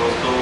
دوستوں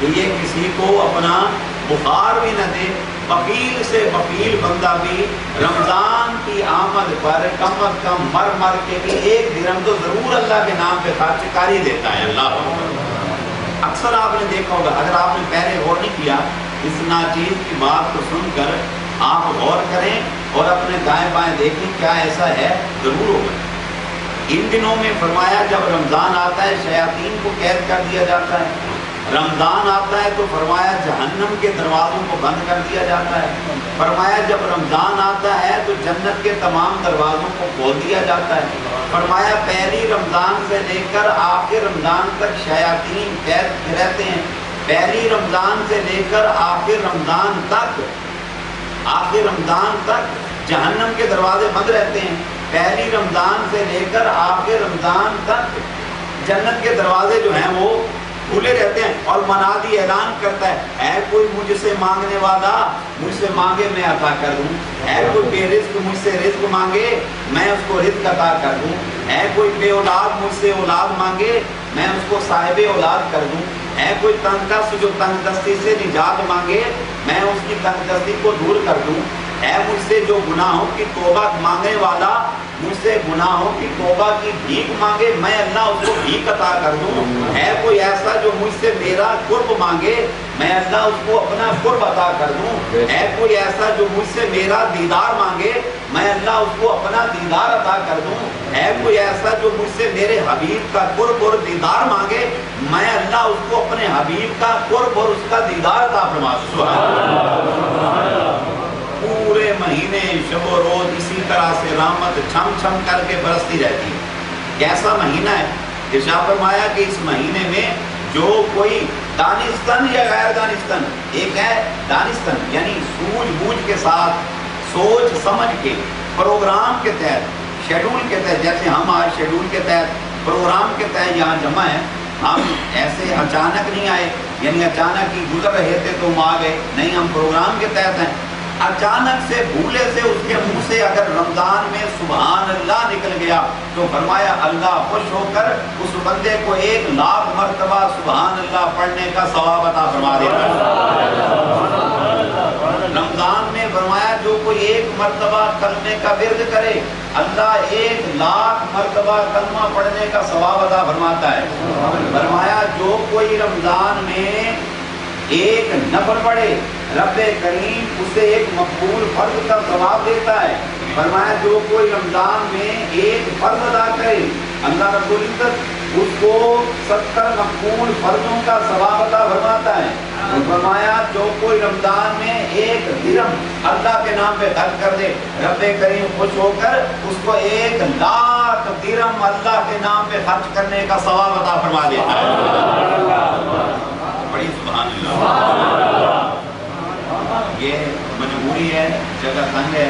کہ یہ کسی کو اپنا بخار بھی نہ دے. بخیل سے بخیل بندہ بھی رمضان کی آمد پر کم از کم مر مر کے بھی 1 درہم تو ضرور اللہ کے نام پہ خرچ کر ہی دیتا ہے. اللہ اکثر آپ نے دیکھا ہوگا, اگر آپ نے پہلے غور نہیں کیا اس ناچیز کی بات کو سن کر آپ غور کریں اور اپنے دائیں بائیں دیکھیں کیا ایسا ہے, ضرور ہوگا. ان دنوں میں فرمایا جب رمضان آتا ہے شیاطین کو قید کر دیا جاتا ہے. رمضان آتا ہے تو فرمایا جہنم کے دروازوں کو بند کر دیا جاتا ہے. فرمایا جب رمضان آتا ہے تو جنت کے تمام دروازوں کو کھول دیا جاتا ہے. فرمایا پہلی رمضان سے لے کر آخر رمضان تک شیاطین قید رہتے ہیں. پہلی رمضان سے لے کر آخر رمضان تک جہنم کے دروازے بند رہتے ہیں. پہلی رمضان سے لے کر آخر رمضان تک جنت کے دروازے جو ہیں وہ کھلے رہتے ہیں. اور منادی اعلان کرتا ہے اے کوئی مجھ سے مانگنے والا مجھ سے مانگے میں عطا کر دوں. اے کوئی بے رزق مجھ سے رزق مانگے میں اس کو رزق عطا کر دوں. اے کوئی بے اولاد مجھ سے اولاد مانگے میں اس کو صاحب اولاد کر دوں. اے کوئی تنگ دست جو تنگ دستی سے نجات مانگے میں اس کی تنگ دستی کو دور کر دوں. اے مجھ سے جو گناہوں کی توبہ مانگنے والا مجھ سے گناہوں کی توبہ کی بھیک مانگے میں اللہ اس کو بھیک عطا کر دوں. ہے کوئی ایسا جو مجھ سے میرا قرب مانگے میں اللہ اس کو اپنا قرب عطا کر دوں. ہے کوئی ایسا جو مجھ سے میرا دیدار مانگے میں اللہ اس کو اپنا دیدار عطا کر دوں. ہے کوئی ایسا جو مجھ سے میرے حبیب کا قرب اور دیدار مانگے میں اللہ اس کو اپنے حبیب کا قرب اور اس کا دیدار عطا فرما دوں. سبحان اللہ. پورے مہینے شب و روز اسی طرح سے رحمت چھم چھم کر کے برستی رہتی ہے. کیسا مہینہ ہے؟ ارشاد فرمایا کہ اس مہینے میں جو کوئی دانستن یا غیر دانستن, ایک ہے دانستن یعنی سوجھ بوجھ کے ساتھ سوچ سمجھ کے پروگرام کے تحت شیڈول کے تحت, جیسے ہم آج شیڈول کے تحت پروگرام کے تحت یہاں جمع ہیں. ہم ایسے اچانک نہیں آئے یعنی اچانک ہی گزر رہے تھے تو ہم آ گئے نہیں, ہم پروگرام کے تحت ہیں. اچانک سے بھولے سے اس کے منہ سے اگر رمضان میں سبحان اللہ نکل گیا تو فرمایا اللہ خوش ہو کر اس بندے کو 1,00,000 مرتبہ سبحان اللہ پڑھنے کا ثواب عطا فرما دیتا ہے. رمضان میں فرمایا جو کوئی 1 مرتبہ کلمے کا ورد کرے اللہ 1,00,000 مرتبہ کلمہ پڑھنے کا ثواب عطا فرماتا ہے. فرمایا جو کوئی رمضان میں 1 نفل پڑھے رب کریم اسے 1 مقبول فرض کا ثواب دیتا ہے. فرمایا جو کوئی رمضان میں 1 فرض ادا کرے اللہ رب العزت اس کو 70 مقبول فرضوں کا ثواب عطا فرماتا ہے. فرمایا جو کوئی رمضان میں 1 درہم اللہ کے نام پہ خرچ کر دے رب کریم خوش ہو کر اس کو 1,00,000 درہم اللہ کے نام پہ خرچ کرنے کا ثواب عطا فرما دیتا ہے. بڑی سبحان اللہ. یہ مجبوری ہے, جگہ تنگ ہے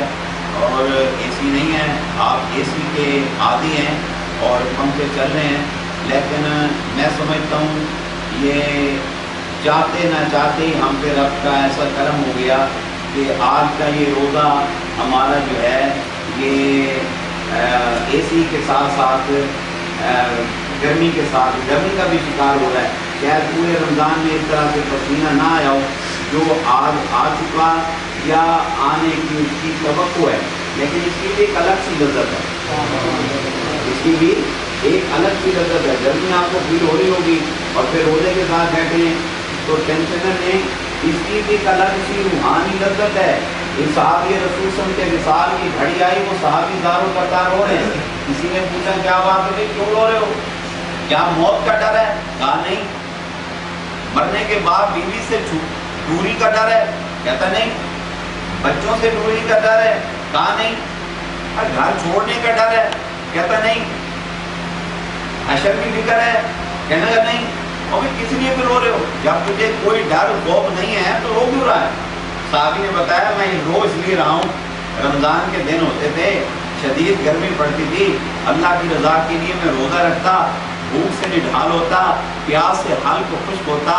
اور اے سی نہیں ہے. آپ اے سی کے عادی ہیں اور پنکھے چل رہے ہیں, لیکن میں سمجھتا ہوں یہ چاہتے نہ چاہتے ہم پہ رب کا ایسا کرم ہو گیا کہ آج کا یہ روزہ ہمارا جو ہے یہ اے سی کے ساتھ ساتھ گرمی کے ساتھ گرمی کا بھی شکار ہو رہا ہے. شاید پورے رمضان میں اس طرح سے پسینہ نہ آیا ہو جو آج آ چکا یا آنے کی اس کی توقع ہے, لیکن اس کی بھی ایک الگ سی لذت ہے. اس کی بھی ایک الگ سی لذت ہے. گرمی آپ کو فیل ہو رہی ہوگی اور پھر روزے کے ساتھ بیٹھے ہیں تو ٹینشن نہیں, اس کی بھی ایک الگ سی روحانی لذت ہے. اس صحابی رسول صلی اللہ علیہ وسلم کے وصال کی گھڑی آئی, وہ صحابی دارو قطار رو رہے ہیں. کسی نے پوچھا کیا بات ہے, کیوں رو رہے ہو, کیا موت کا ڈر ہے؟ کہا نہیں. مرنے کے بعد بیوی سے دوری کا ڈر ہے؟ کہتا نہیں. بچوں سے دوری کا ڈر ہے؟ کہا نہیں. گھر چھوڑنے کا ڈر ہے؟ کہتا نہیں. حشر کی فکر ہے؟ کہنا کہ نہیں. اور کس لیے بھی رو رہے ہو؟ جب تجھے کوئی ڈر خوف نہیں ہے تو رو کیوں رہا ہے؟ صحابی نے بتایا میں رو اس لیے رہا ہوں, رمضان کے دن ہوتے تھے, شدید گرمی پڑتی تھی, اللہ کی رضا کے لیے میں روزہ رکھتا, بھوک سے نڈھال ہوتا, پیاس سے حلق خشک ہوتا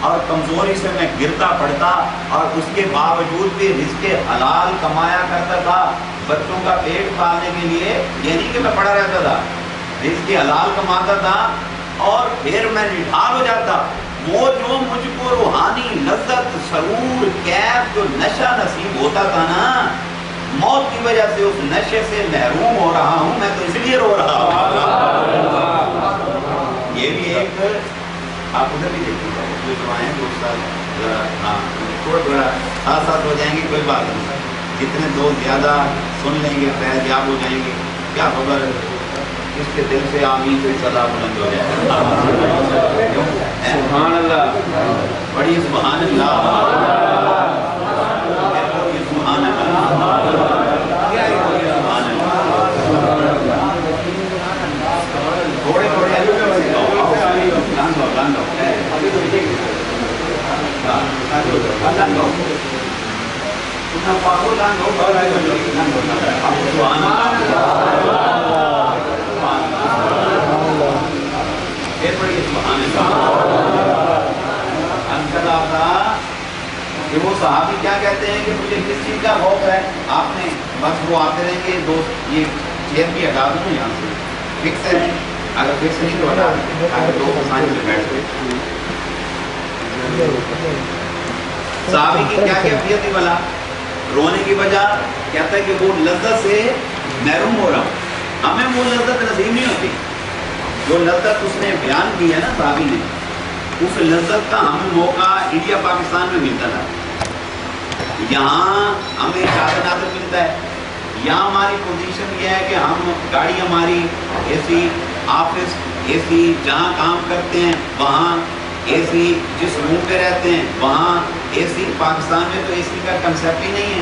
اور کمزوری سے میں گرتا پڑتا, اور اس کے باوجود بھی رزق حلال کمایا کرتا تھا بچوں کا پیٹ پالنے کے لیے. یہ نہیں کہ میں پڑا رہتا تھا, رزق حلال کماتا تھا اور پھر میں نڈھال ہو جاتا, وہ جو مجھ کو روحانی لذت سرور کیف جو نشہ نصیب ہوتا تھا نا، موت کی وجہ سے اس نشے سے محروم ہو رہا ہوں، میں تو اس لیے رو رہا ہوں۔ یہ بھی ایک آپ ادھر بھی دیکھیے جو دعائیں دوست تھوڑا ساتھ ساتھ ہو جائیں گے، کوئی بات نہیں، جتنے دوست زیادہ سن لیں گے فیض یاب ہو جائیں گے، کیا خبر اس کے دل سے آمین سے صدا بلند ہو جائے۔ سبحان اللہ، بڑی سبحان اللہ، سبحان اللہ، تھوڑے تھوڑے کہ وہ صحابی کیا کہتے ہیں کہ مجھے کس چیز کا خوف ہے، آپ نے بس وہ آتے رہیں گے دوست، یہ چیئر کی ہٹا دوں یہاں سے، فکس ہے، اگر فکس نہیں تو ہٹا دیں، اگر دو سائن میں بیٹھ گئے۔ صحابی کی کیا کیفیت تھی بھلا؟ رونے کی وجہ کہتا ہے کہ وہ لذت سے محروم ہو رہا ہوں، ہمیں وہ لذت نصیب نہیں ہوتی جو لذت اس نے بیان کی ہے نا صحابی نے، اس لذت کا ہمیں موقع انڈیا پاکستان میں ملتا تھا، یہاں ہمیں شادر نادر ملتا ہے، یہاں ہماری پوزیشن یہ ہے کہ ہم گاڑی ہماری اے سی، آفس اے سی، جہاں کام کرتے ہیں وہاں اے سی، جس روم پہ رہتے ہیں وہاں اے سی۔ پاکستان میں تو اے سی کا کنسیپٹ ہی نہیں ہے،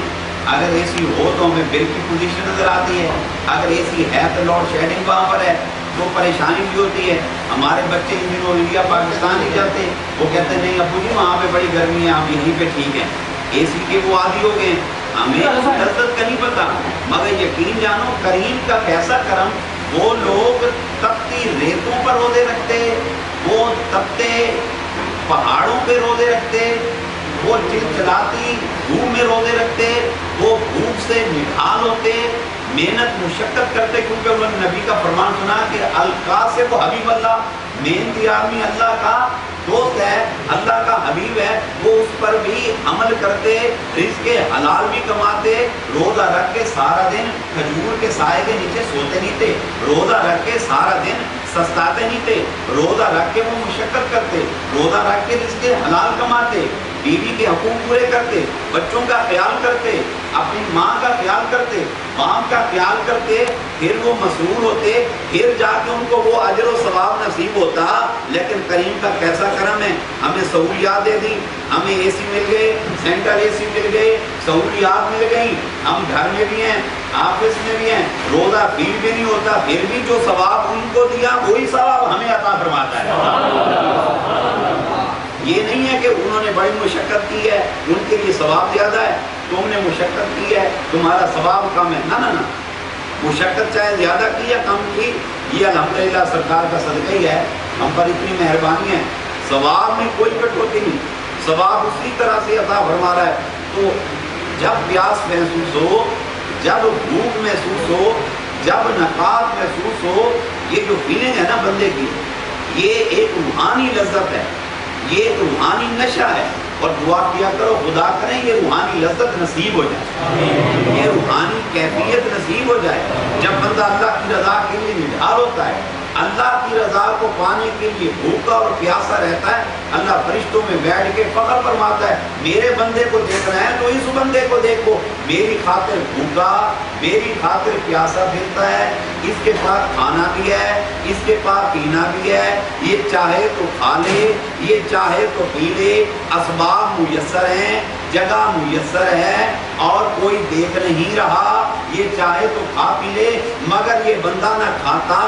اگر اے سی ہو تو ہمیں بل کی پوزیشن نظر آتی ہے، اگر اے سی ہے تو لوڈ شیڈنگ وہاں پر ہے تو پریشانی بھی ہوتی ہے۔ ہمارے بچے ان دنوں انڈیا پاکستان نہیں جاتے، وہ کہتے ہیں نہیں ابو جی وہاں پہ بڑی گرمی ہے، ہم یہیں پہ ٹھیک ہیں، اے سی کے وہ عادی ہو گئے، ہمیں لذت کا نہیں پتا۔ مگر یقین جانو کریم کا کیسا کرم، وہ لوگ تپتی ریتوں پر روزے رکھتے، وہ تپتے پہاڑوں پہ روزے رکھتے، وہ چلچلاتی دھوپ میں روزے رکھتے، وہ بھوک سے نڈھال ہوتے، محنت مشقت کرتے، کیونکہ انہوں نے نبی کا فرمان سنا کہ القاسب حبیب اللہ، محنتی آدمی اللہ کا دوست ہے، اللہ کا حبیب ہے، وہ اس پر بھی عمل کرتے، رزق حلال بھی کماتے، روزہ رکھ کے سارا دن کھجور کے سائے کے نیچے سوتے نہیں تھے، روزہ رکھ کے سارا دن سستاتے نہیں تھے، روزہ رکھ کے وہ مشقت کرتے، روزہ رکھ کے رزق حلال کماتے، بیوی کے حقوق پورے کرتے، بچوں کا خیال کرتے، اپنی ماں کا خیال کرتے، باپ کا خیال کرتے، پھر وہ مسرور ہوتے، پھر جا کے ان کو وہ اجر و ثواب نصیب ہوتا۔ لیکن کریم کا کیسا کرم ہے، ہمیں سہولیات دے دی، ہمیں اے سی مل گئے، سینٹرل اے سی مل گئے، سہولیات مل گئی، ہم گھر میں بھی ہیں، آفس میں بھی ہیں، روزہ فیل بھی نہیں ہوتا، پھر بھی جو ثواب ان کو دیا وہی ثواب ہمیں عطا فرماتا ہے۔ یہ نہیں ہے کہ انہوں نے بڑی مشقت کی ہے ان کے لیے ثواب زیادہ ہے، تم نے مشقت کی ہے تمہارا ثواب کم ہے، نہ نہ نہ، مشقت چاہے زیادہ کی یا کم کی، یہ الحمدللہ سرکار کا صدقہ ہی ہے، ہم پر اتنی مہربانی ہے، ثواب میں کوئی کٹوتی نہیں، ثواب اسی طرح سے عطا فرما رہا ہے۔ تو جب پیاس محسوس ہو، جب بھوک محسوس ہو، جب نقاہت محسوس ہو، یہ جو فیلنگ ہے نا بندے کی، یہ ایک روحانی لذت ہے، یہ ایک روحانی نشہ ہے، اور دعا کیا کرو خدا کریں یہ روحانی لذت نصیب ہو جائے، یہ روحانی کیفیت نصیب ہو جائے۔ جب بندہ اللہ کی رضا کے لیے نڈھال ہوتا ہے، اللہ کی رضا کو پانے کے لیے بھوکا اور پیاسا رہتا ہے، اللہ فرشتوں میں بیٹھ کے فخر فرماتا ہے میرے بندے کو دیکھنا ہے تو اس بندے کو دیکھو، میری خاطر بھوکا، میری خاطر پیاسا پھرتا ہے، اس کے پاس کھانا بھی ہے، اس کے پاس پینا بھی ہے، یہ چاہے تو کھا لے، یہ چاہے تو پی لے، اسباب میسر ہیں، جگہ میسر ہے، اور کوئی دیکھ نہیں رہا، یہ چاہے تو کھا پی لے، مگر یہ بندہ نہ کھاتا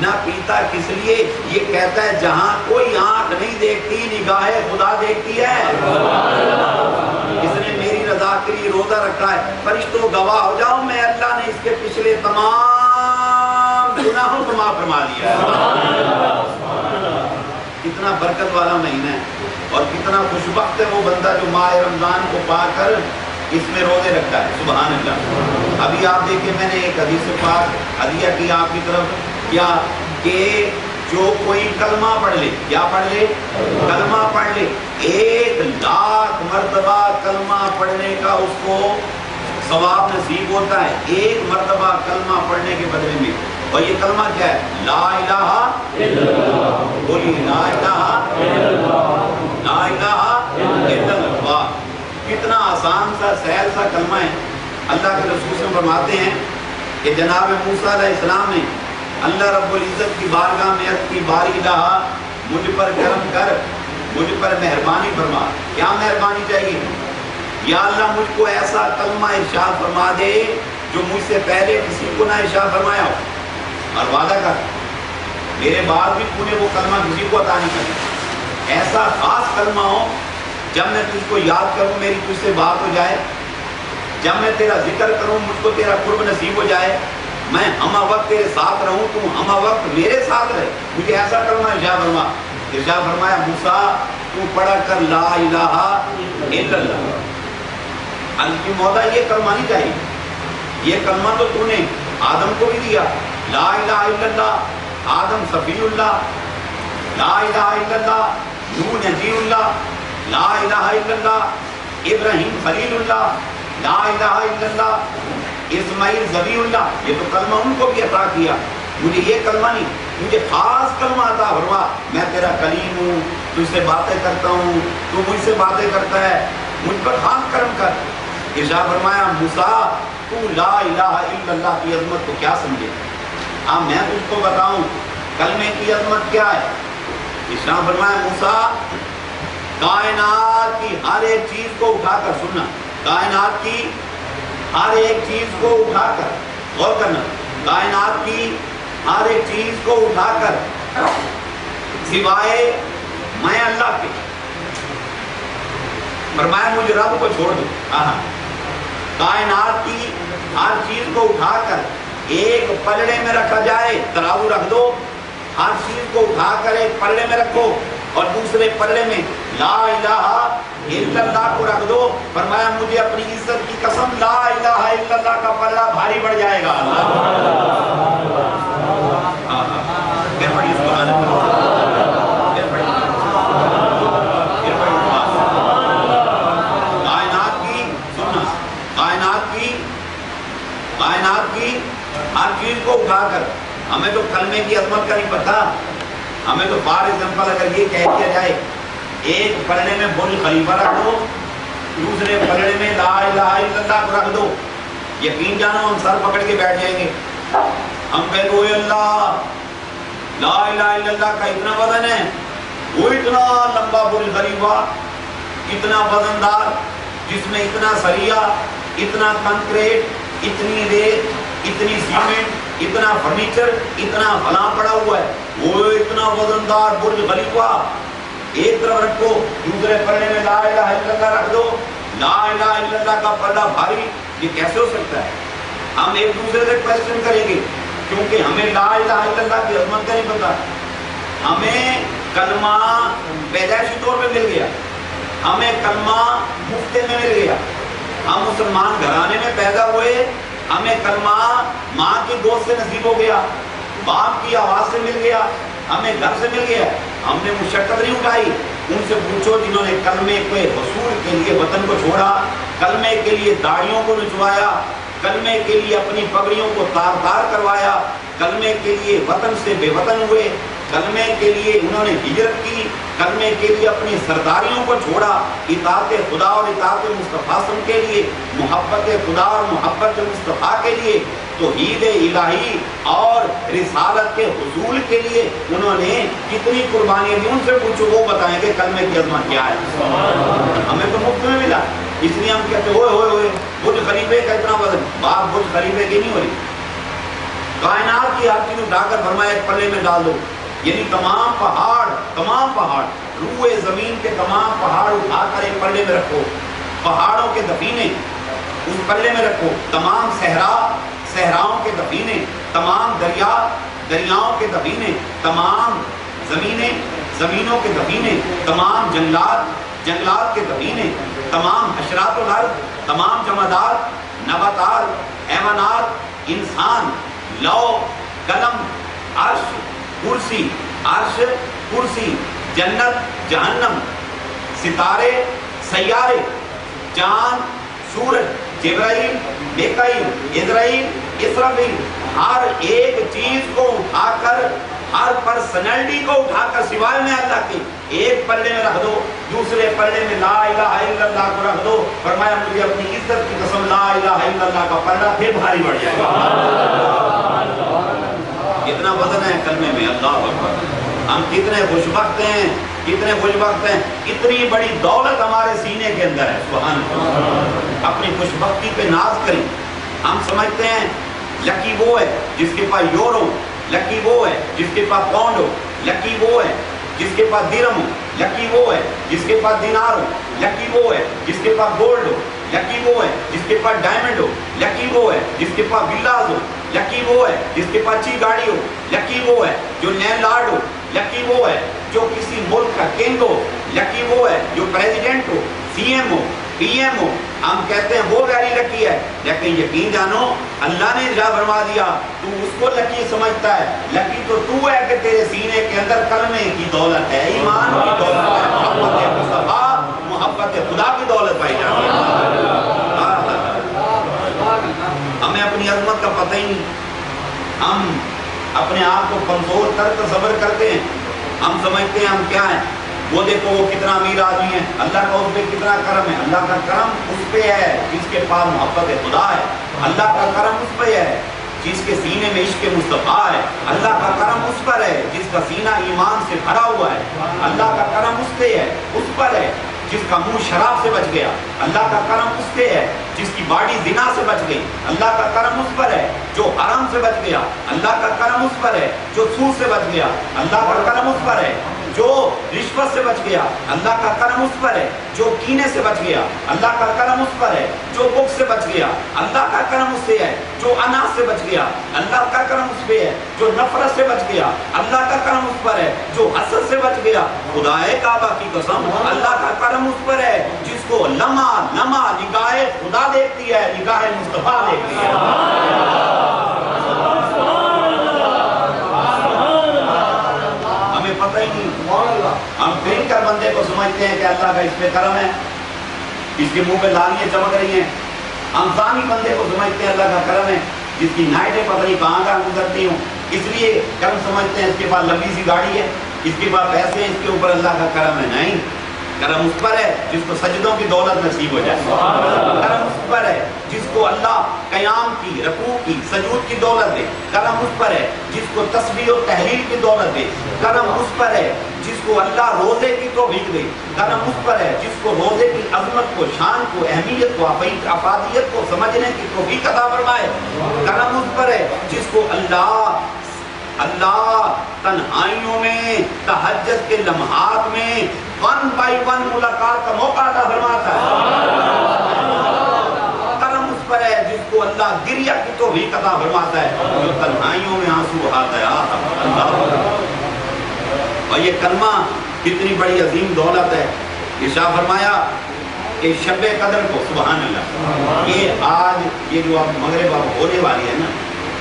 نہ پیتا، کس لیے؟ یہ کہتا ہے جہاں کوئی آنکھ نہیں دیکھتی نگاہ خدا دیکھتی ہے، اس نے میری رضا کے لیے روزہ رکھا ہے، فرشتوں گواہ ہو جاؤ میں اللہ نے اس کے پچھلے تمام گناہوں کو معاف فرما دیا ہے۔ کتنا برکت والا مہینہ ہے، اور کتنا خوشبخت ہے وہ بندہ جو ماہ رمضان کو پا کر اس میں روزے رکھتا ہے، سبحان اللہ۔ ابھی آپ دیکھیں میں نے ایک حدیث پاک ہدیہ کی آپ کی طرف کیا کہ جو کوئی کلمہ پڑھ لے، کیا پڑھ لے؟ کلمہ پڑھ لے، 1,00,000 مرتبہ کلمہ پڑھنے کا اس کو ثواب نصیب ہوتا ہے، 1 مرتبہ کلمہ پڑھنے کے بدلے میں۔ اور یہ کلمہ کیا ہے؟ لا الہ الا اللہ، بولیے لا الہ الا اللہ، لا الہ الا اللہ۔ کتنا آسان سا سہل سا کلمہ ہے۔ اللہ کے رسول سے فرماتے ہیں کہ جناب موسیٰ علیہ السلام نے اللہ رب العزت کی بارگاہ میں عرض کی، باری الہ مجھ پر کرم کر، مجھ پر مہربانی فرما۔ کیا مہربانی چاہیے؟ یا اللہ مجھ کو ایسا کلمہ ارشاد فرما دے جو مجھ سے پہلے کسی کو نہ ارشاد فرمایا ہو، اور وعدہ کر میرے بعد بھی تو نے وہ کلمہ کسی کو عطا نہیں کرنا۔ ایسا خاص کلمہ ہو جب میں تجھ کو یاد کروں میری تجھ سے بات ہو جائے، جب میں تیرا ذکر کروں مجھ کو تیرا قرب نصیب ہو جائے، میں ہمہ وقت تیرے ساتھ رہوں، تو ہمہ وقت میرے ساتھ رہے، مجھے ایسا کلمہ ارشاد فرما۔ ارشاد فرمایا موسیٰ تو پڑھا کر لا الہ الا اللہ۔ کی مودا یہ کلمہ نہیں چاہیے، یہ کلمہ تو نے آدم کو بھی دیا، لا الہ الا اللہ آدم صفی اللہ، لا الہ الا اللہ نوح نجی اللہ، لا الہ الا اللہ ابراہیم خلیل اللہ، لا الہ الا اللہ اسماعیل ذبیح اللہ۔ یہ تو کلمہ ان کو بھی عطا کیا، مجھے یہ کلمہ نہیں، مجھے خاص کلمہ عطا فرما، میں تیرا کلیم ہوں، تجھ سے باتیں کرتا ہوں، تو مجھ سے باتیں کرتا ہے، مجھ پر خاص کرم کر۔ ارشاد فرمایا موسیٰ تو لا الہ الا اللہ کی عظمت کو کیا سمجھے؟ اب میں تجھ کو بتاؤں کلمے کی عظمت کیا ہے۔ ارشاد فرمایا موسیٰ کائنات کی ہر ایک چیز کو اٹھا کر سننا، کائنات کی ہر ایک چیز کو اٹھا کر غور کرنا، کائنات کی ہر ایک چیز کو اٹھا کر سوائے میں اللہ کے، فرمایا مجھے رب کو چھوڑ دو۔ کائنات کی ہر چیز کو اٹھا کر ایک پلڑے میں رکھا جائے، ترازو رکھ دو، ہر چیز کو اٹھا کر ایک پلڑے میں رکھو اور دوسرے پلڑے میں لا الہ الا اللہ کو رکھ دو، فرمایا مجھے اپنی عزت کی قسم لا الہ الا اللہ کا پلڑا بھاری پڑ جائے گا۔ کائنات کی ہر چیز کو اٹھا کر، ہمیں تو کلمے کی عظمت کا نہیں پتا، ہمیں تو فار ایگزامپل اگر یہ کہہ دیا جائے ایک پلڑے میں برج خلیفہ رکھ دو، دوسرے پلڑے میں لا الہ الا اللہ کو رکھ دو، یقین جانو ہم سر پکڑ کے بیٹھ جائیں گے، ہم کہیں گے اللہ لا الہ الا اللہ کا اتنا وزن ہے، وہ اتنا لمبا برج خلیفہ، اتنا وزندار، جس میں اتنا سریا، اتنا کنکریٹ، اتنی ریت، اتنی سیمنٹ، اتنا فرنیچر، اتنا فلاں پڑا ہوا ہے، وہ اتنا وزندار برج خلیفہ ایک طرف رکھو، دوسرے پلڑے میں لا الہ الا اللہ رکھ دو، لا الہ الا اللہ کا پلڑا بھاری، یہ کیسے ہو سکتا ہے؟ ہم ایک دوسرے سے کوشچن کریں گے کیونکہ ہمیں لا الہ الا اللہ کی عظمت کا نہیں پتا۔ ہمیں کلمہ پیدائشی طور پہ مل گیا، ہمیں کلمہ مفتے میں مل گیا، ہم مسلمان گھرانے میں پیدا ہوئے، ہمیں کلمہ ماں کی گود سے نصیب ہو گیا، باپ کی آواز سے مل گیا، ہمیں گھر سے مل گیا، ہم نے مشقت نہیں اٹھائی۔ ان سے پوچھو جنہوں نے کلمے کے حصول کے لیے وطن کو چھوڑا، کلمے کے لیے داڑھیوں کو نچوایا، کلمے کے لیے اپنی پگڑیوں کو تار تار کروایا، کلمے کے لیے وطن سے بے وطن ہوئے، کلمے کے لیے انہوں نے ہجرت کی، کلمے کے لیے اپنی سرداریوں کو چھوڑا، اطاعت خدا اور اطاعت مصطفیٰ کے لیے، محبت خدا اور محبت مصطفیٰ کے لیے، توحید الہی اور رسالت کے حصول کے لیے انہوں نے کتنی قربانیاں دی۔ ان سے پوچھو وہ بتائیں کہ کلمے کی عظمت کیا ہے۔ ہمیں تو مفت میں ملا، اس لیے ہم کہتے ہوئے ہوئے ہوئے برج خلیفے کا اتنا وزن، بات برج خلیفے کی نہیں ہو رہی۔ کائنات کی ہر چیز اٹھا کر فرمایا ایک پلے میں ڈال دو، یعنی تمام پہاڑ روئے زمین کے تمام پہاڑ اٹھا کر ایک پلے میں رکھو، پہاڑوں کے دفینے اس پلے میں رکھو، تمام صحراؤں کے دفینے، تمام دریاؤں کے دفینے، تمام زمینوں کے دفینے، تمام جنگلات کے دفینے، تمام حشرات الارض، تمام جمادات، نباتات، حیوانات، انسان، لوح، قلم، عرش، کرسی، عرش، کرسی، جنت، جہنم، ستارے، سیارے، چاند، سورج، جبرائیل، میکائیل، اسرائیل، اسرافیل، ہر ایک چیز کو اٹھا کر، ہر پرسنالٹی کو اٹھا کر سوائے میں اللہ کے ایک پلڑے میں رکھ دو، دوسرے پلڑے میں لا الہ الا اللہ کو رکھ دو. فرمایا مجھے اپنی عزت کی قسم لا الہ الا اللہ کا پلڑا پھر بھاری بڑھ جائے گا. کتنا وزن ہے کلمے میں، اللہ اکبر. ہم کتنے خوشبخت ہیں، کتنے خوشبخت ہیں. اتنی بڑی دولت ہمارے سینے کے اندر ہے. سبحان اللہ. اپنی خوشبختی پہ ناز کریں. ہم سمجھتے ہیں لکی وہ ہے جس کے پاس یورو، لکی وہ ہے جس کے پاس پاؤنڈ ہو، لکی وہ ہے جس کے پاس درہم ہو، لکی وہ ہے جس کے پاس دینار ہو، لکی وہ ہے جس کے پاس گولڈ ہو، لکی وہ ہے جس کے پاس ڈائمنڈ ہو، لکی وہ ہے جس کے پاس ولاز ہو، لکی وہ ہے جس کے پاس اچھی گاڑی ہو، لکی وہ ہے جو لینڈ لارڈ ہو، لکی وہ ہے جو کسی ملک کا کنگ ہو، لکی وہ ہے جو پریزیڈنٹ ہو، سی ایم ہو، پی ایم ہو. ہم کہتے ہیں وہ ویری لکی ہے، لیکن یقین جانو اللہ نے ارشاد فرما دیا تو اس کو لکی سمجھتا ہے. لکی تو ہے کہ تیرے سینے کے اندر کلمے کی دولت ہے، ایمان کی دولت ہے، محبت مصطفیٰ، محبت خدا کی دولت پائی جاتی ہے. ہمیں اپنی عظمت کا پتہ ہی نہیں. ہم اپنے آپ کو کمزور کر تصور کرتے ہیں. ہم سمجھتے ہیں ہم کیا ہیں. وہ دیکھو وہ کتنا امیر آدمی ہے، اللہ کا اس پہ کتنا کرم ہے. اللہ کا کرم اس پہ ہے جس کے پاس محبت خدا ہے. اللہ کا کرم اس پہ ہے جس کے سینے میں عشق مصطفیٰ ہے. اللہ کا کرم اس پر ہے جس کا سینہ ایمان سے بھرا ہوا ہے. اللہ کا کرم اس پہ ہے، اس پر ہے جس کا منہ شراب سے بچ گیا. اللہ کا کرم اس پہ ہے جس کی باڈی زنا سے بچ گئی. اللہ کا کرم اس پر ہے جو حرام سے بچ گیا. اللہ کا کرم اس پر ہے جو سود سے بچ گیا. اللہ کا کرم اس پر ہے جو رشوت سے بچ گیا. اللہ کا کرم اس پر ہے جو کینے سے بچ گیا. اللہ کا کرم اس پر ہے جو بخل سے بچ گیا. اللہ کا کرم اس سے ہے جو اناج سے بچ گیا. اللہ کا کرم اس پہ ہے جو نفرت سے بچ گیا. اللہ کا کرم اس پر ہے جو حسد سے بچ گیا. خدائے کعبہ کی قسم اللہ کا کرم اس پر ہے جس کو لمحہ لمحہ نگاہ خدا دیکھتی ہے، نگاہ مصطفیٰ دیکھتی ہے. ہمیں پتہ ہی نہیں. ہم پھر کر بندے کو سمجھتے ہیں کہ اللہ کا اس پہ کرم ہے، اس کے منہ پہ لالیاں چمک رہی ہیں. ہم ثانی بندے کو سمجھتے ہیں اللہ کا کرم ہے جس کی نائٹیں پتہ نہیں کہاں کہاں گزرتی ہوں، اس لیے کرم سمجھتے ہیں. اس کے پاس لمبی سی گاڑی ہے، اس کے پاس پیسے ہیں، اس کے اوپر اللہ کا کرم ہے. نہیں، کرم اس پر ہے جس کو سجدوں کی دولت نصیب ہو جائے. کرم اس پر ہے جس کو اللہ قیام کی، رکوع کی، سجود کی دولت دے. کرم اس پر ہے جس کو تسبیح و تحلیل کی دولت دے. کرم اس پر ہے جس کو اللہ روزے کی توفیق دے. کرم اس پر ہے جس کو روزے کی عظمت کو، شان کو، اہمیت کو، افادیت کو سمجھنے کی توفیق عطا فرمائے. کرم اس پر ہے جس کو اللہ تنہائیوں میں، تہجد کے لمحات میں 1 by 1 ملاقات کا موقع عطا فرماتا ہے. کرم اس پر ہے جس کو اللہ گریہ کی توفیق عطا فرماتا ہے، جو تنہائیوں میں آنسو بہاتا ہے. اور یہ کلمہ کتنی بڑی عظیم دولت ہے. ارشاد فرمایا کہ شب قدر کو، سبحان اللہ، یہ آج یہ جو اب مغرب اب ہونے والی ہے نا،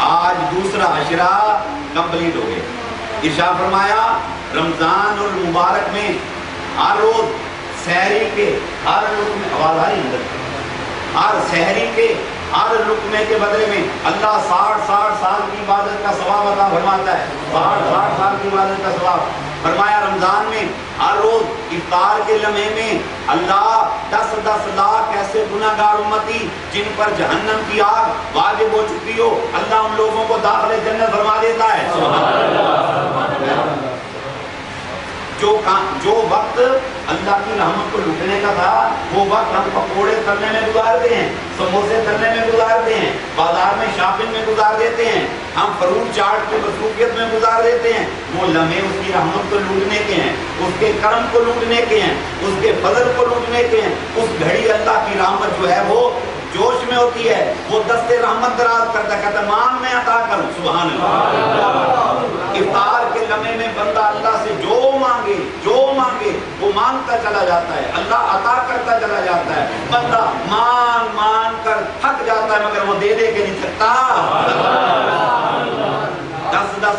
آج دوسرا عشرہ کمپلیٹ ہو گئے. ارشاد فرمایا رمضان المبارک میں ہر روز سحری کے ہر لقمے، آواز آ رہی ہے، ہر سحری کے ہر لقمے کے بدلے میں اللہ 60 سال کی عبادت کا ثواب عطا فرماتا ہے. 60 سال کی عبادت کا ثواب. فرمایا رمضان میں ہر روز افطار کے لمحے میں اللہ 10 لاکھ ایسے گناہگار امتی جن پر جہنم کی آگ واجب ہو چکی ہو، اللہ ان لوگوں کو داخل جنت فرما دیتا ہے. جو وقت اللہ کی رحمت کو لٹنے کا تھا، وہ وقت ہم پکوڑے تلنے میں گزارتے ہیں، سموسے تلنے میں گزارتے ہیں، بازار میں شاپنگ میں گزار دیتے ہیں، ہم فروٹ چاٹ کی مصروفیت میں گزار دیتے ہیں. وہ لمحے اس کی رحمت کو لوٹنے کے ہیں، اس کے کرم کو لوٹنے کے ہیں، اس کے فضل کو لوٹنے کے ہیں. اس گھڑی اللہ کی رحمت جو ہے وہ جوش میں ہوتی ہے، وہ دست رحمت دراز کرتا ہے، کہتا ہے مانگ میں عطا کروں. سبحان اللہ. افطار کے لمحے میں بندہ اللہ سے جو مانگے وہ مانگتا چلا جاتا ہے، اللہ عطا کرتا چلا جاتا ہے. بندہ مانگ کر تھک جاتا ہے مگر وہ دے کے نہیں تھکتا. 10 10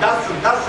10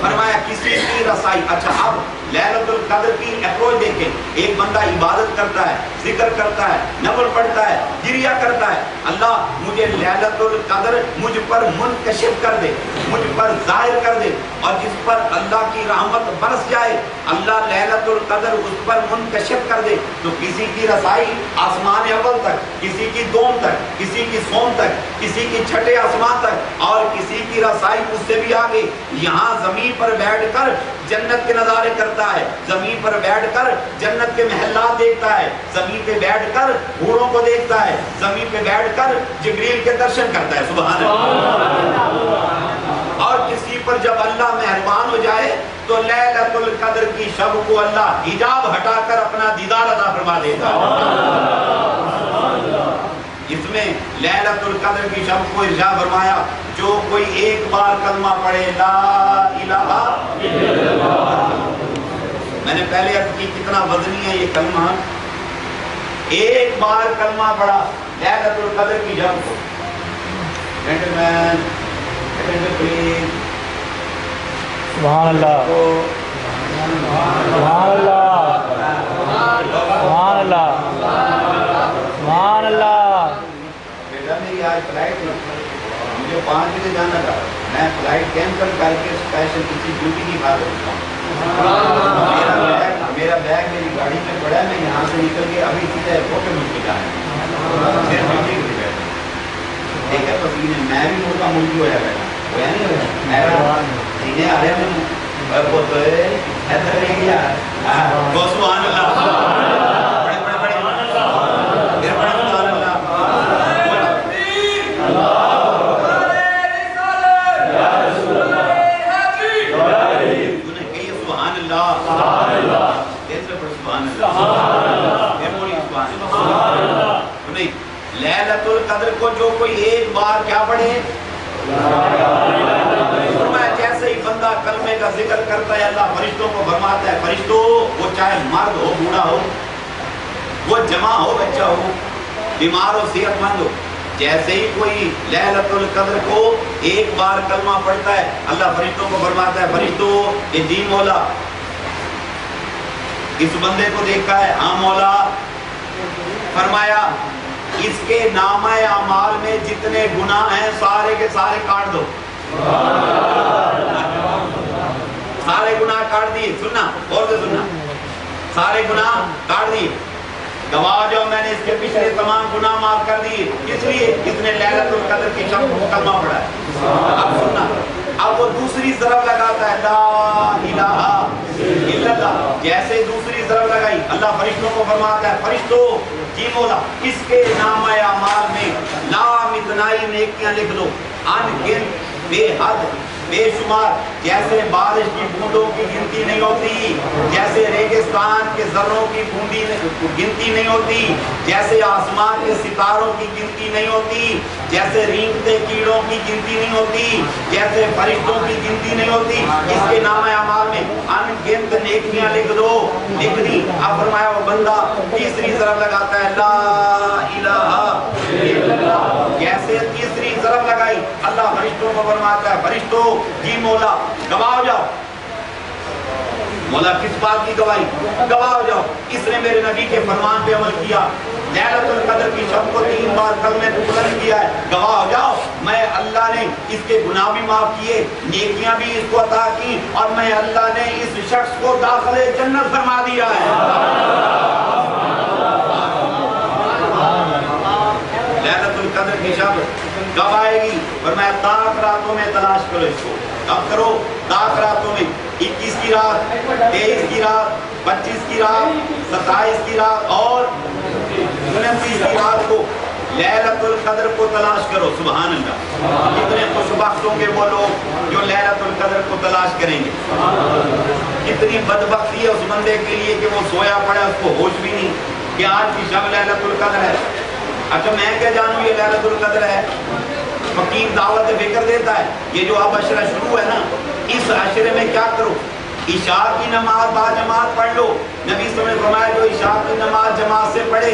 فرمایا کسی کی رسائی. اچھا اب لیلۃ القدر کی اپروچ دیکھیں. ایک بندہ عبادت کرتا ہے, ذکر کرتا ہے, نفل پڑھتا ہے, گریہ کرتا ہے, اللہ مجھے لیلۃ القدر مجھ پر منکشف کر دے, مجھ پر ظاہر کر دے, اور جس پر اللہ کی رحمت برس جائے اللہ لیلۃ القدر اس پر منکشف کر دے. تو کسی کی رسائی آسمان اول تک, کسی کی دوم تک, کسی کی سوم تک, کسی کی چھٹے آسمان تک, اور کسی کی رسائی اس سے بھی آگے. یہاں زمین پر بیٹھ کر جنت کے نظارے کرتا ہے, زمین پر بیٹھ کر جنت کے محلات دیکھتا ہے, زمین پہ بیٹھ کر حوروں کو دیکھتا ہے, زمین پہ بیٹھ کر جبریل کے درشن کرتا ہے. سبحان اللہ. اور کسی پر جب اللہ مہربان ہو جائے تو لیلۃ القدر کی شب کو اللہ حجاب ہٹا کر اپنا دیدار عطا فرما دیتا ہے. اس میں لیلۃ القدر کی شب کو ارشاد فرمایا جو کوئی ایک بار کلمہ پڑھے لا الہ الا اللہ. میں نے پہلے عرض کی کتنا وزنی ہے یہ کلمہ. ایک بار کلمہ پڑھا لیلۃ القدر کی شب کو. سبحان اللہ, سبحان اللہ, سبحان اللہ, سبحان اللہ. بیٹا میری آج فلائٹ مجھے 5 بجے جانا تھا, میں فلائٹ کینسل کر کے اسپیشل کسی ڈیوٹی کی بات کرتا ہوں. میرا بیگ میری گاڑی میں پڑا ہے, میں یہاں سے نکل کے ابھی سیدھا ایئرپورٹ پہ مجھ کے جانا ہے. ٹھیک ہے پسینے میں بھی مرغا مرغی ہو جائے گا, ہوا نہیں ہوا سینے آ رہے ہیں سبحان اللہ. لیلۃ القدر کو جو کوئی ایک بار کیا پڑھے, جیسے ہی بندہ کلمے کا ذکر کرتا ہے اللہ فرشتوں کو فرماتا ہے فرشتوں وہ چاہے مرد ہو بوڑھا ہو, وہ جمع ہو بچہ ہو, بیمار ہو صحت مند ہو, جیسے ہی کوئی لیلۃ القدر کو ایک بار کلمہ پڑھتا ہے اللہ فرشتوں کو فرماتا ہے فرشتوں یہ جی مولا اس بندے کو دیکھا ہے, ہاں مولا. فرمایا اس کے نامہ اعمال میں جتنے گناہ ہیں سارے کے سارے کاٹ دو. سارے گناہ کاٹ دیے. سننا اور سے سننا, سارے گناہ کاٹ دیے. گواہ جاؤ میں نے اس کے پچھلے تمام گناہ معاف کر دیے. کس لیے؟ اس نے لیلۃ القدر کی شب کو کلمہ پڑھا ہے. اب سننا, اب وہ دوسری ضرب لگاتا ہے لا الہ الا اللہ. جیسے دوسری ضرب لگائی اللہ فرشتوں کو فرماتا ہے فرشتوں جی مولا اس کے نامہ اعمال میں لامتنائی نیکیاں لکھ دو, ان گنت بے حد بے شمار, جیسے بارش کی بوندوں کی گنتی نہیں ہوتی, جیسے ریگستان کے ذروں کی گنتی نہیں ہوتی, جیسے آسمان کے ستاروں کی گنتی نہیں ہوتی, جیسے رینگتے کیڑوں کی گنتی نہیں ہوتی, جیسے فرشتوں کی گنتی نہیں ہوتی. اس کے نام اعمال میں ان گنت نیکیاں لکھ دو. لکھ دی. اب فرمایا وہ بندہ تیسری ضرب لگاتا ہے لا الہ الا اللہ. جیسے تیسری ضرب لگائی اللہ فرشتوں کو فرماتا ہے فرشتوں جی مولا گواہ ہو جاؤ. مولا کس بات کی گواہی؟ گواہ ہو جاؤ اس نے میرے نبی کے فرمان پہ عمل کیا, لیلۃ القدر کی شب کو 3 بار کلمے کو بلند کیا ہے. گواہ ہو جاؤ میں اللہ نے اس کے گناہ بھی معاف کیے, نیکیاں بھی اس کو عطا کی, اور میں اللہ نے اس شخص کو داخل جنت فرما دیا ہے. لیلۃ القدر کی شب کب آئے گی؟ اور میں تاک راتوں میں تلاش کرو اس کو. اب کرو تاک راتوں میں 21 کی رات, 23 کی رات, 25 کی رات, 27 کی رات اور 29 کی رات کو لیلۃ القدر کو تلاش کرو. سبحان اللہ. کتنے خوش بخت ہوں گے وہ لوگ جو لیلۃ القدر کو تلاش کریں گے. کتنی بدبختی ہے اس بندے کے لیے کہ وہ سویا پڑا اس کو ہوش بھی نہیں کہ آج کی شب لیلۃ القدر ہے. اچھا میں کیا جانوں یہ لیلۃ القدر ہے؟ فقیر دعوت فکر دیتا ہے. یہ جو اب عشرہ شروع ہے نا, اس عشرے میں کیا کرو, عشاء کی نماز باجماعت پڑھ لو. نبی صلی اللہ علیہ وسلم نے فرمایا جو عشاء کی نماز جماعت سے پڑھے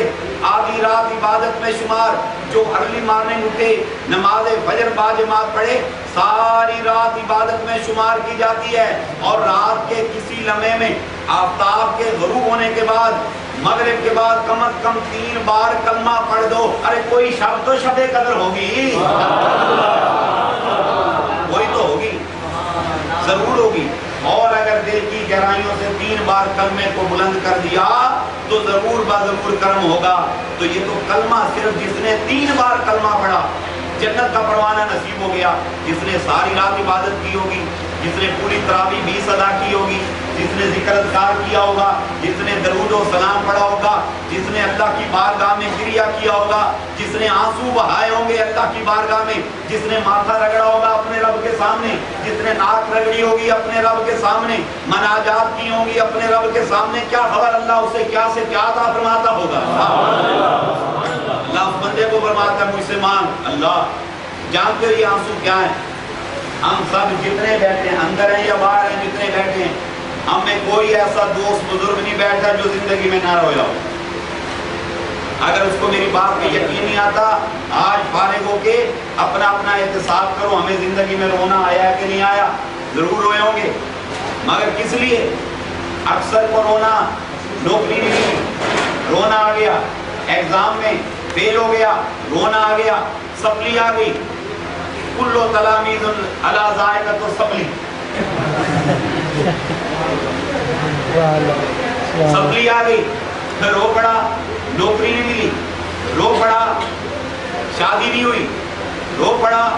آدھی رات عبادت میں شمار. جو ارلی مارننگ اٹھے نماز فجر باجماعت پڑھے ساری رات عبادت میں شمار کی جاتی ہے. اور رات کے کسی لمحے میں آفتاب کے غروب ہونے کے بعد مغرب کے بعد کم از کم 3 بار کلمہ پڑھ دو. ارے کوئی شب تو شب قدر ہوگی, کوئی تو ہوگی, ضرور ہوگی. اور اگر دل کی گہرائیوں سے 3 بار کلمے کو بلند کر دیا تو ضرور بضرور کرم ہوگا. تو یہ تو کلمہ صرف جس نے 3 بار کلمہ پڑھا جنت کا پروانہ نصیب ہو گیا. جس نے ساری رات عبادت کی ہوگی, جس نے پوری تراویح 20 ادا کی ہوگی, جس نے ذکر اذکار کیا ہوگا, جس نے درود و سلام پڑھا ہوگا, جس نے اللہ کی بارگاہ میں گریہ کیا ہوگا, جس نے آنسو بہائے ہوں گے اللہ کی بارگاہ میں, جس نے ماتھا رگڑا ہوگا اپنے رب کے سامنے, جس نے ناک رگڑی ہوگی اپنے رب کے سامنے, مناجات کی ہوں گی اپنے رب کے سامنے, کیا خبر اللہ اسے کیا سے کیا عطا فرماتا ہوگا. اللہ اس بندے کو فرماتا ہے مجھ سے مانگ. اللہ جانتے ہو یہ آنسو کیا ہے؟ ہم سب جتنے بیٹھے ہیں اندر ہیں یا باہر ہیں, جتنے بیٹھے ہیں ہم میں کوئی ایسا دوست بزرگ نہیں بیٹھا جو زندگی میں نہ رویا ہو. اگر اس کو میری بات پہ یقین نہیں آتا آج فارغ ہو کے اپنا اپنا احتساب کرو ہمیں زندگی میں رونا آیا ہے کہ نہیں آیا. ضرور روئے ہوں گے, مگر کس لیے؟ اکثر کو رونا نوکری نہیں ملی رونا آ گیا, ایگزام میں فیل ہو گیا رونا آ گیا, سپلی آ گئی, کلو تلامیذ علی ذائقۃ السپلی, سپلی آ گئی, پھر رو پڑا نوکری نہیں ملی, رو پڑا شادی نہیں ہوئی, رو پڑا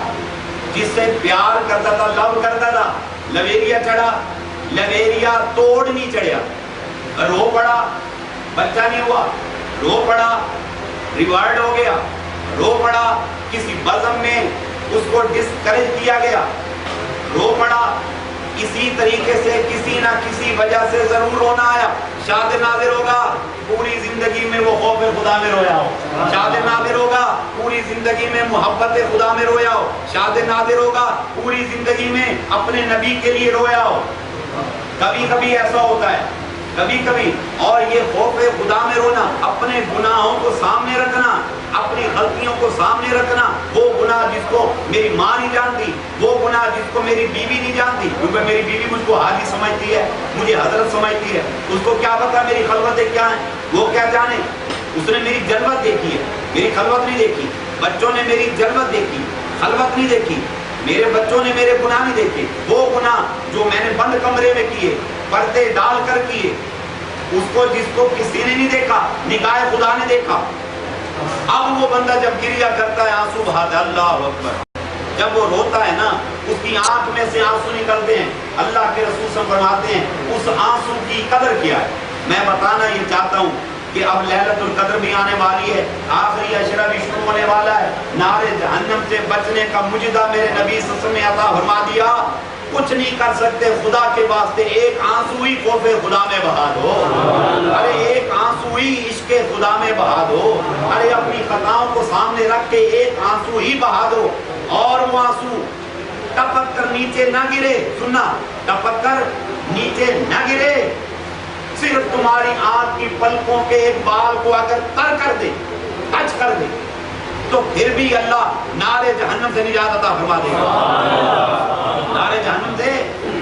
جس سے پیار کرتا تھا لو کرتا تھا لویریا چڑھا, لویریا توڑ نہیں چڑھیا, رو پڑا بچہ نہیں ہوا, رو پڑا ریوارڈ ہو گیا, رو پڑا کسی بزم میں اس کو ڈسکریج کیا گیا, رو پڑا اسی طریقے سے کسی نہ کسی وجہ سے ضرور رونا آیا. شاد نادر ہوگا پوری زندگی میں وہ خوف خدا میں رویا ہو, شاد نادر ہوگا پوری زندگی میں محبت خدا میں رویا ہو, شاد نادر ہوگا پوری زندگی میں اپنے نبی کے لیے رویا ہو. کبھی کبھی ایسا ہوتا ہے, کبھی کبھی. اور یہ خوف خدا میں رونا, اپنے گناہوں کو سامنے رکھنا, اپنی غلطیوں کو سامنے رکھنا, وہ گناہ جس کو میری ماں نہیں جانتی, وہ گناہ جس کو میری بیوی نہیں جانتی, کیونکہ میری بیوی مجھ کو حاجی سمجھتی ہے, مجھے حضرت سمجھتی ہے, اس کو کیا پتا میری خلوتیں کیا ہیں, وہ کیا جانے. اس نے میری جلوت دیکھی ہے, میری خلوت نہیں دیکھی. بچوں نے میری جلوت دیکھی, خلوت نہیں دیکھی. میرے بچوں نے میرے گناہ نہیں دیکھے, وہ گناہ جو میں نے بند کمرے میں کیے, پردے ڈال کر کیے, اس کو جس کو کسی نے نہیں دیکھا نگاہ خدا نے دیکھا. اب وہ بندہ جب گریہ کرتا ہے آنسو بہاتا ہے, اللہ اکبر, جب وہ روتا ہے نا اس کی آنکھ میں سے آنسو نکلتے ہیں. اللہ کے رسول صلی اللہ علیہ وسلم فرماتے ہیں اس آنسو کی قدر کیا ہے. میں بتانا یہ چاہتا ہوں کہ اب لیلۃ القدر بھی آنے والی ہے, آخری عشرہ بھی شروع ہونے والا ہے. نار جہنم سے بچنے کا مجدہ میرے نبی صلی اللہ علیہ وسلم نے عطا فرما دیا. کچھ نہیں کر سکتے خدا کے واسطے, ایک آنسو ہی خوف خدا میں بہا دو, ارے ایک آنسو ہی عشق خدا میں بہا دو, ارے اپنی خطاؤں کو سامنے رکھ کے ایک آنسو ہی بہا دو. اور وہ آنسو ٹپک کر نیچے نہ گرے, سننا, ٹپک کر نیچے نہ گرے, صرف تمہاری آنکھ کی پلکوں کے ایک بال کو اگر تر کر دے, ٹچ کر دے, تو پھر بھی اللہ نارے جہنم سے نجات عطا فرما دے گا, نارے جہنم سے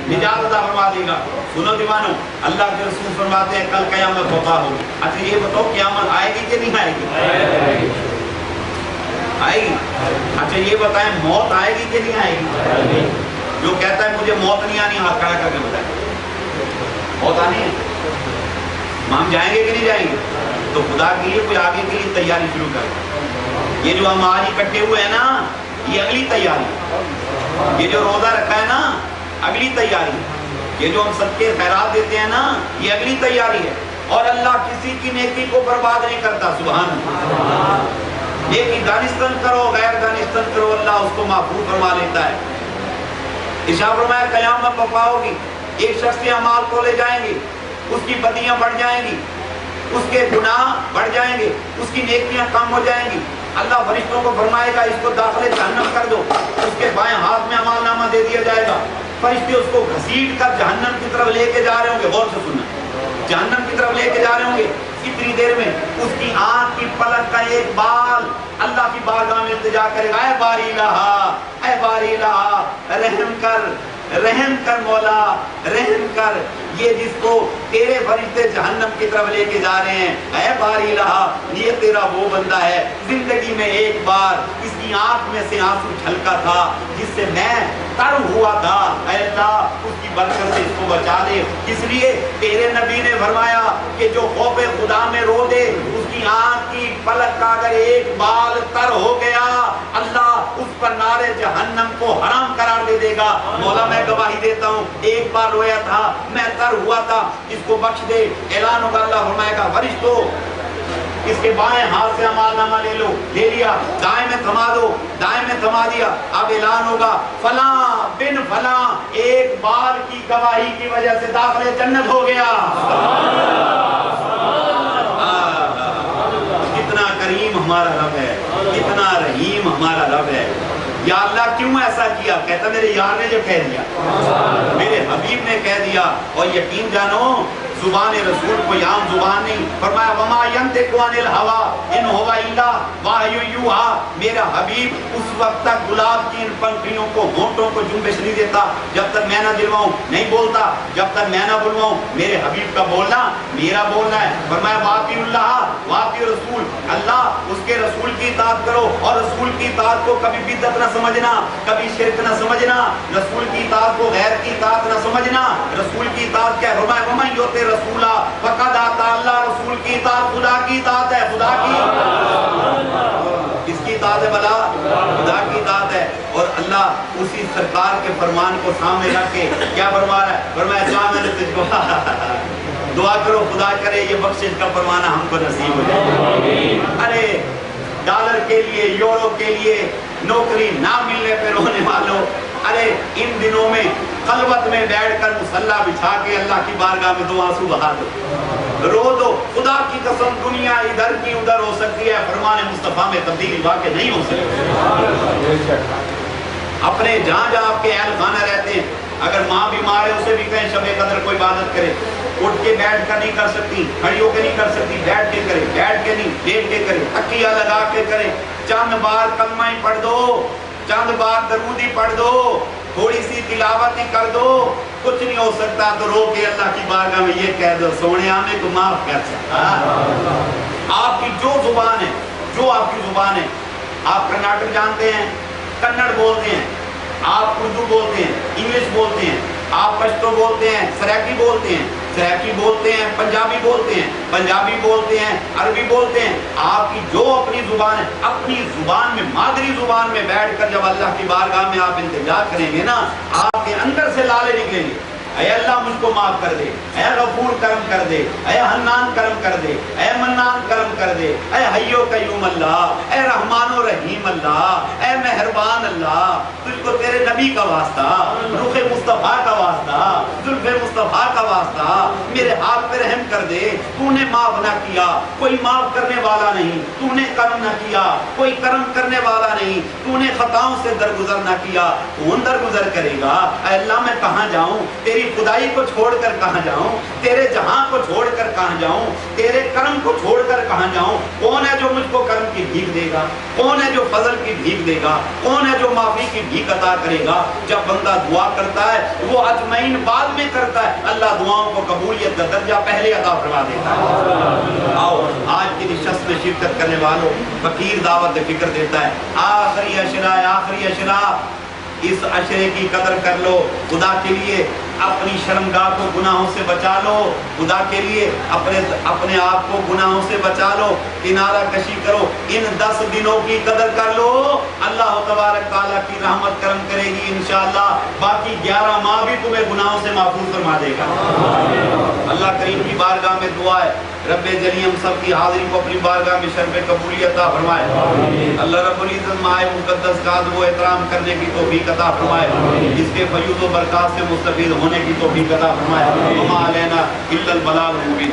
نجات عطا فرما دے گا. سنو دیوانو, اللہ کے رسول فرماتے ہیں کل قیامت برپا ہوگی. اچھا یہ بتاؤ قیامت آئے گی کہ نہیں آئے گی؟ آئے گی. اچھا یہ بتائیں موت آئے گی کہ نہیں آئے گی؟ جو کہتا ہے مجھے موت نہیں آنی ہاتھ کھڑا کر کے بتائیں, موت آنی ہے, ہم جائیں گے کہ نہیں جائیں گے؟ تو خدا کے لیے کوئی آگے کے لیے تیاری شروع کرے. یہ جو ہم آج اکٹھے ہوئے ہیں نا یہ اگلی تیاری, یہ جو روزہ رکھا ہے نا اگلی تیاری, یہ جو ہم صدقے خیرات دیتے ہیں نا یہ اگلی تیاری ہے. اور اللہ کسی کی نیکی کو برباد نہیں کرتا, سبحان اللہ. نیکی دانستن کرو غیر دانستن کرو, اللہ اس کو محفوظ فرما لیتا ہے. ارشاد فرمایا قیامت برپا ہوگی, ایک شخص کے اعمال کو لے جائیں گے, اس کی بدیاں بڑھ جائیں گی, اس کے گناہ بڑھ جائیں گے, اس کی نیکیاں کم ہو جائیں گی. اللہ فرشتوں کو فرمائے گا اس کو داخل جہنم کر دو, اس کے بائیں ہاتھ میں عمل نامہ دے دیا جائے گا, فرشتے اس کو گھسیٹ کر جہنم کی طرف لے کے جا رہے ہوں گے. غور سے سننا, جہنم کی طرف لے کے جا رہے ہوں گے. اتنی دیر میں اس کی آنکھ کی پلک کا ایک بال اللہ کی بارگاہ میں التجا کرے گا, اے باری الہا, اے باری الہا, رحم کر, رحم کر مولا, رحم کر, یہ جس کو تیرے فرشتے جہنم کی طرف لے کے جا رہے ہیں, اے باری الہا, یہ تیرا وہ بندہ ہے زندگی میں ایک بار اس کی آنکھ میں سے آنسو چھلکا تھا جس سے میں تر ہوا تھا, اے اللہ اس کی برکت سے اس کو بچا دے. اس لیے تیرے نبی نے فرمایا کہ جو خوف خدا میں رو دے, اس کی آنکھ کی پلک کا اگر ایک بال تر ہو گیا, اللہ اس پر نار جہنم کو حرام قرار دے دے گا. مولا میں گواہی دیتا ہوں, ایک بار رویا تھا, میں تر ہوا تھا, اس کو بخش دے. اعلان ہوگا, اللہ فرمائے گا فرشتوں اس کے بائیں ہاتھ سے اعمال نامہ لے لو, لے لیا, دائیں میں تھما دو, دائیں میں تھما دیا. اب اعلان ہوگا فلاں بن فلاں ایک بال کی گواہی کی وجہ سے داخل جنت ہو گیا. کتنا کریم ہمارا رب ہے, کتنا رحیم ہمارا رب ہے. یا اللہ کیوں ایسا کیا؟ کہتا میرے یار نے جو کہہ دیا, میرے حبیب نے کہہ دیا. اور یقین جانو زبان رسول کوئی عام زبان نہیں. فرمایا وما ينطق عن الهوى ان هو الا وحی یوحی. میرا حبیب اس وقت تک گلاب کی ان پنکھڑیوں کو, ہونٹوں کو جنبش نہیں دیتا جب تک میں نہ دلواؤں, نہیں بولتا جب تک میں نہ بلواؤں. میرے حبیب کا بولنا میرا بولنا ہے. فرمایا واطیعوا اللہ واطیعوا رسول, اللہ اس کے رسول کی اطاعت کرو, اور رسول کی اطاعت کو کبھی بدعت نہ سمجھنا, کبھی شرک نہ سمجھنا. رسول کی اطاعت کو غیر کی اطاعت نہ سمجھنا. رسول کی اطاعت کیا ہے؟ فرمایا ومن یطع رسولہ فقد اطاع اللہ. رسول کی اطاعت خدا کی اطاعت ہے, خدا کی, کس کی اطاعت ہے بلا؟ خدا کی اطاعت ہے. اور اللہ اسی سرکار کے فرمان کو سامنے رکھ کے کیا فرما رہا ہے؟ فرمایا جا میں نے تجھ کو دعا کرو خدا کرے یہ بخشش کا فرمانا ہم کو نصیب ہو جائے. ارے ڈالر کے لیے, یورو کے لیے نوکری نہ ملنے پہ رونے والوں, ارے ان دنوں میں خلوت میں بیٹھ کر مصلی بچھا کے اللہ کی بارگاہ میں دو آنسو بہا دو, رو دو. خدا کی قسم دنیا ادھر کی ادھر ہو سکتی ہے, فرمان مصطفیٰ میں تبدیلی واقع نہیں ہو سکتی. اپنے جہاں جہاں آپ کے اہل خانہ رہتے ہیں, اگر ماں بیمار ہے اسے بھی کہیں شب قدر کوئی عبادت کرے. اٹھ کے بیٹھ کر نہیں کر سکتی, کھڑی ہو کے نہیں کر سکتی, بیٹھ کے کرے, بیٹھ کے نہیں لیٹ کے کرے, تکیہ لگا کے کرے. چند بار کلمہ ہی پڑھ دو, چند بار درود ہی پڑھ دو, تھوڑی سی تلاوت ہی کر دو. کچھ نہیں ہو سکتا تو رو کے اللہ کی بارگاہ میں یہ کہہ دو سونے ہمیں کو معاف کر سکتا. آپ کی جو زبان ہے, جو آپ کی زبان ہے, آپ کرناٹک جانتے ہیں, کنڑ بولتے ہیں, آپ اردو بولتے ہیں, انگلش بولتے ہیں, آپ پشتو بولتے ہیں, سریکی بولتے ہیں, سریکی بولتے ہیں, پنجابی بولتے ہیں, پنجابی بولتے ہیں, عربی بولتے ہیں. آپ کی جو اپنی زبان ہے, اپنی زبان میں, مادری زبان میں بیٹھ کر جب اللہ کی بارگاہ میں آپ التجا کریں گے نا, آپ کے اندر سے لالے نکلیں گے, اے اللہ مجھ کو معاف کر دے, اے غفور کرم کر دے, اے حنان کرم کر دے, اے منان کرم کر دے, اے حیو قیوم اللہ, اے رحمان و رحیم اللہ, اے مہربان اللہ, تجھ کو تیرے نبی کا واسطہ, رخ مصطفیٰ کا واسطہ, زلف مصطفیٰ کا واسطہ, میرے ہاتھ پہ رحم کر دے. تو نے معاف نہ کیا, کوئی معاف کرنے والا نہیں. تو نے کرم نہ کیا, کوئی کرم کرنے والا نہیں. تو نے خطاؤں سے درگزر نہ کیا, کون درگزر کرے گا؟ اے اللہ میں کہاں جاؤں, تیری خدائی کو چھوڑ کر کہاں جاؤں, تیرے جہاں کو چھوڑ کر کہاں جاؤں, تیرے کرم کو چھوڑ کر کہاں جاؤں. کون ہے جو مجھ کو کرم کی بھیک دے گا, کون ہے جو فضل کی بھیک دے گا, کون ہے جو معافی کی بھیک عطا کرے گا؟ جب بندہ دعا کرتا ہے وہ اجمعین بعد میں کرتا ہے, اللہ دعاؤں کو قبولیت کا درجہ پہلے عطا فرما دیتا ہے. آؤ آج کی نشست میں شرکت کرنے والوں, فقیر دعوت فکر دیتا ہے. آخری اشرا, آخری اشرا, اس عشرے کی قدر کر لو. خدا کے لیے اپنی شرمگاہ کو گناہوں سے بچا لو, خدا کے لیے اپنے آپ کو گناہوں سے بچا لو, کنارہ کشی کرو. ان 10 دنوں کی قدر کر لو, اللہ تبارک تعالیٰ کی رحمت کرم کرے گی انشاءاللہ. باقی 11 ماہ بھی تمہیں گناہوں سے محفوظ فرما دے گا. اللہ کریم کی بارگاہ میں دعا ہے, رب جلی ہم سب کی حاضری کو اپنی بارگاہ میں شرف قبولیت عطا فرمائے. اللہ رب العزت ماہ مقدس کا ادب و احترام کرنے کی توفیق عطا فرمائے, اس کے فیوض و برکات سے مستفید ہونے کی توفیق عطا فرمائے. وما علینا الا البلاغ المبین.